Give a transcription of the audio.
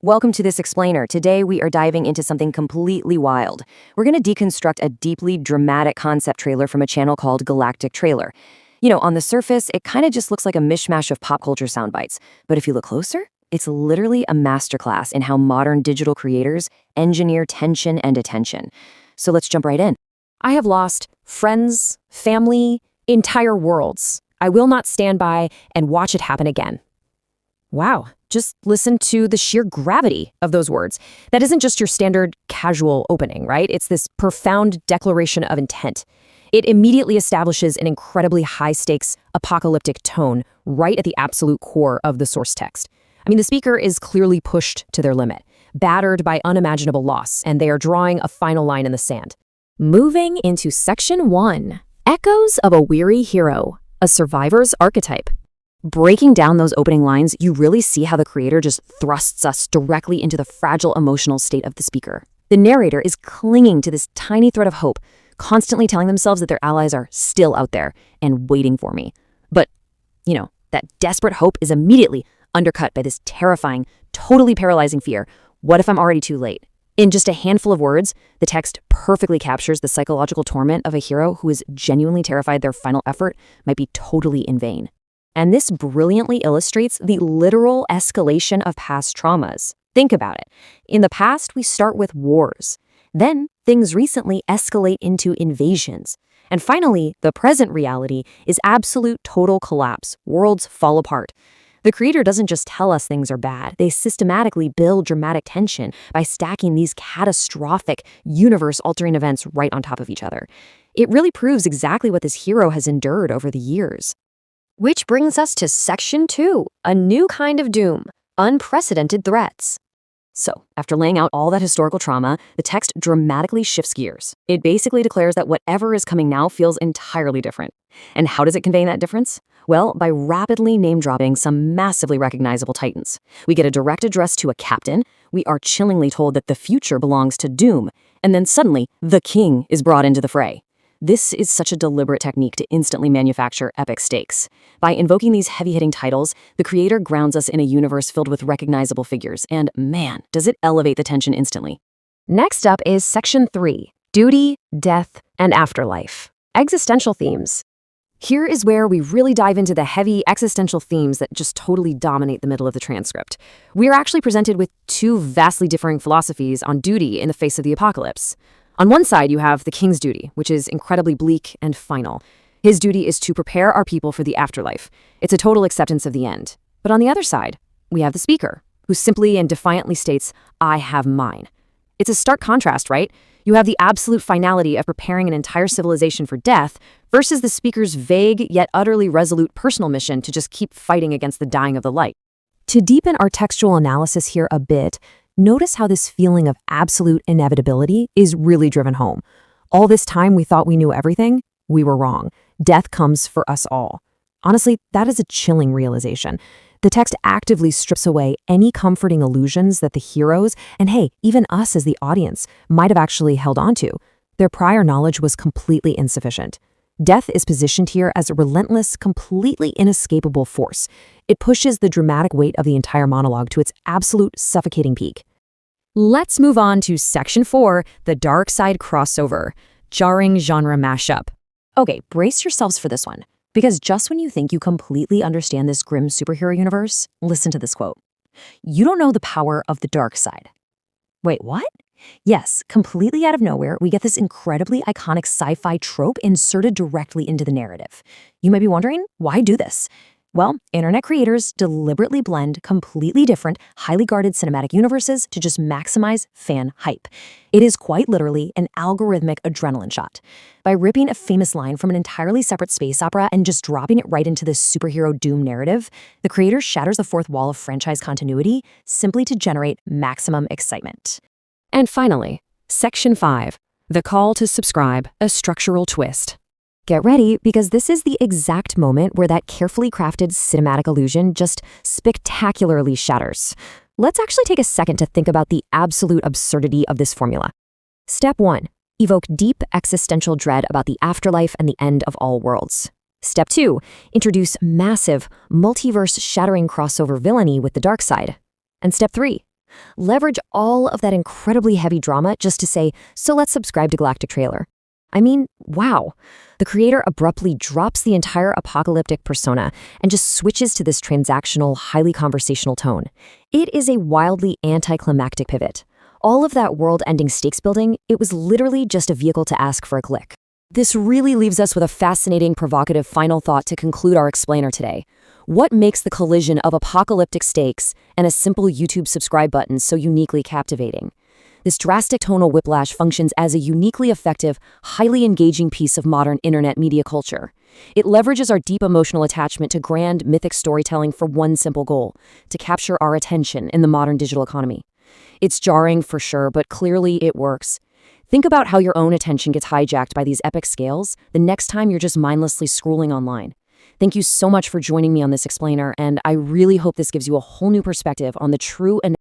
Welcome to this explainer. Today we are diving into something completely wild. We're going to deconstruct a deeply dramatic concept trailer from a channel called Galactic Trailer. On the surface, it kind of just looks like a mishmash of pop culture sound bites. But if you look closer, it's literally a masterclass in how modern digital creators engineer tension and attention. So let's jump right in. I have lost friends, family, entire worlds. I will not stand by and watch it happen again. Wow, just listen to the sheer gravity of those words. That isn't just your standard casual opening, right? It's this profound declaration of intent. It immediately establishes an incredibly high-stakes, apocalyptic tone right at the absolute core of the source text. I mean, the speaker is clearly pushed to their limit, battered by unimaginable loss, and they are drawing a final line in the sand. Moving into Section 1, Echoes of a Weary Hero, a Survivor's Archetype. Breaking down those opening lines, you really see how the creator just thrusts us directly into the fragile emotional state of the speaker. The narrator is clinging to this tiny thread of hope, constantly telling themselves that their allies are still out there and waiting for me. But, that desperate hope is immediately undercut by this terrifying, totally paralyzing fear. What if I'm already too late? In just a handful of words, the text perfectly captures the psychological torment of a hero who is genuinely terrified their final effort might be totally in vain. And this brilliantly illustrates the literal escalation of past traumas. Think about it. In the past, we start with wars. Then, things recently escalate into invasions. And finally, the present reality is absolute total collapse. Worlds fall apart. The creator doesn't just tell us things are bad. They systematically build dramatic tension by stacking these catastrophic, universe-altering events right on top of each other. It really proves exactly what this hero has endured over the years. Which brings us to Section 2, a new kind of doom, unprecedented threats. So, after laying out all that historical trauma, the text dramatically shifts gears. It basically declares that whatever is coming now feels entirely different. And how does it convey that difference? Well, by rapidly name-dropping some massively recognizable titans. We get a direct address to a captain, we are chillingly told that the future belongs to Doom, and then suddenly, the king is brought into the fray. This is such a deliberate technique to instantly manufacture epic stakes. By invoking these heavy-hitting titles, the creator grounds us in a universe filled with recognizable figures, and man, does it elevate the tension instantly. Next up is Section 3, Duty, Death, and Afterlife, existential themes. Here is where we really dive into the heavy existential themes that just totally dominate the middle of the transcript. We are actually presented with two vastly differing philosophies on duty in the face of the apocalypse. On one side, you have the king's duty, which is incredibly bleak and final. His duty is to prepare our people for the afterlife. It's a total acceptance of the end. But on the other side, we have the speaker, who simply and defiantly states, I have mine. It's a stark contrast, right? You have the absolute finality of preparing an entire civilization for death versus the speaker's vague yet utterly resolute personal mission to just keep fighting against the dying of the light. To deepen our textual analysis here a bit, notice how this feeling of absolute inevitability is really driven home. All this time we thought we knew everything, we were wrong. Death comes for us all. Honestly, that is a chilling realization. The text actively strips away any comforting illusions that the heroes, and hey, even us as the audience, might have actually held onto. Their prior knowledge was completely insufficient. Death is positioned here as a relentless, completely inescapable force. It pushes the dramatic weight of the entire monologue to its absolute suffocating peak. Let's move on to Section 4, the dark side crossover, jarring genre mashup. Okay, brace yourselves for this one. Because just when you think you completely understand this grim superhero universe, listen to this quote. You don't know the power of the dark side. Wait, what? Yes, completely out of nowhere, we get this incredibly iconic sci-fi trope inserted directly into the narrative. You might be wondering, why do this? Well, internet creators deliberately blend completely different, highly guarded cinematic universes to just maximize fan hype. It is quite literally an algorithmic adrenaline shot. By ripping a famous line from an entirely separate space opera and just dropping it right into this superhero doom narrative, the creator shatters the fourth wall of franchise continuity simply to generate maximum excitement. And finally, Section 5, the call to subscribe, a structural twist. Get ready, because this is the exact moment where that carefully crafted cinematic illusion just spectacularly shatters. Let's actually take a second to think about the absolute absurdity of this formula. Step 1. Evoke deep existential dread about the afterlife and the end of all worlds. Step 2. Introduce massive, multiverse-shattering crossover villainy with the dark side. And Step 3. Leverage all of that incredibly heavy drama just to say, so let's subscribe to Galactic Trailer. I mean, wow. The creator abruptly drops the entire apocalyptic persona and just switches to this transactional, highly conversational tone. It is a wildly anticlimactic pivot. All of that world-ending stakes building, it was literally just a vehicle to ask for a click. This really leaves us with a fascinating, provocative final thought to conclude our explainer today. What makes the collision of apocalyptic stakes and a simple YouTube subscribe button so uniquely captivating? This drastic tonal whiplash functions as a uniquely effective, highly engaging piece of modern internet media culture. It leverages our deep emotional attachment to grand, mythic storytelling for one simple goal: to capture our attention in the modern digital economy. It's jarring for sure, but clearly it works. Think about how your own attention gets hijacked by these epic scales the next time you're just mindlessly scrolling online. Thank you so much for joining me on this explainer, and I really hope this gives you a whole new perspective on the true and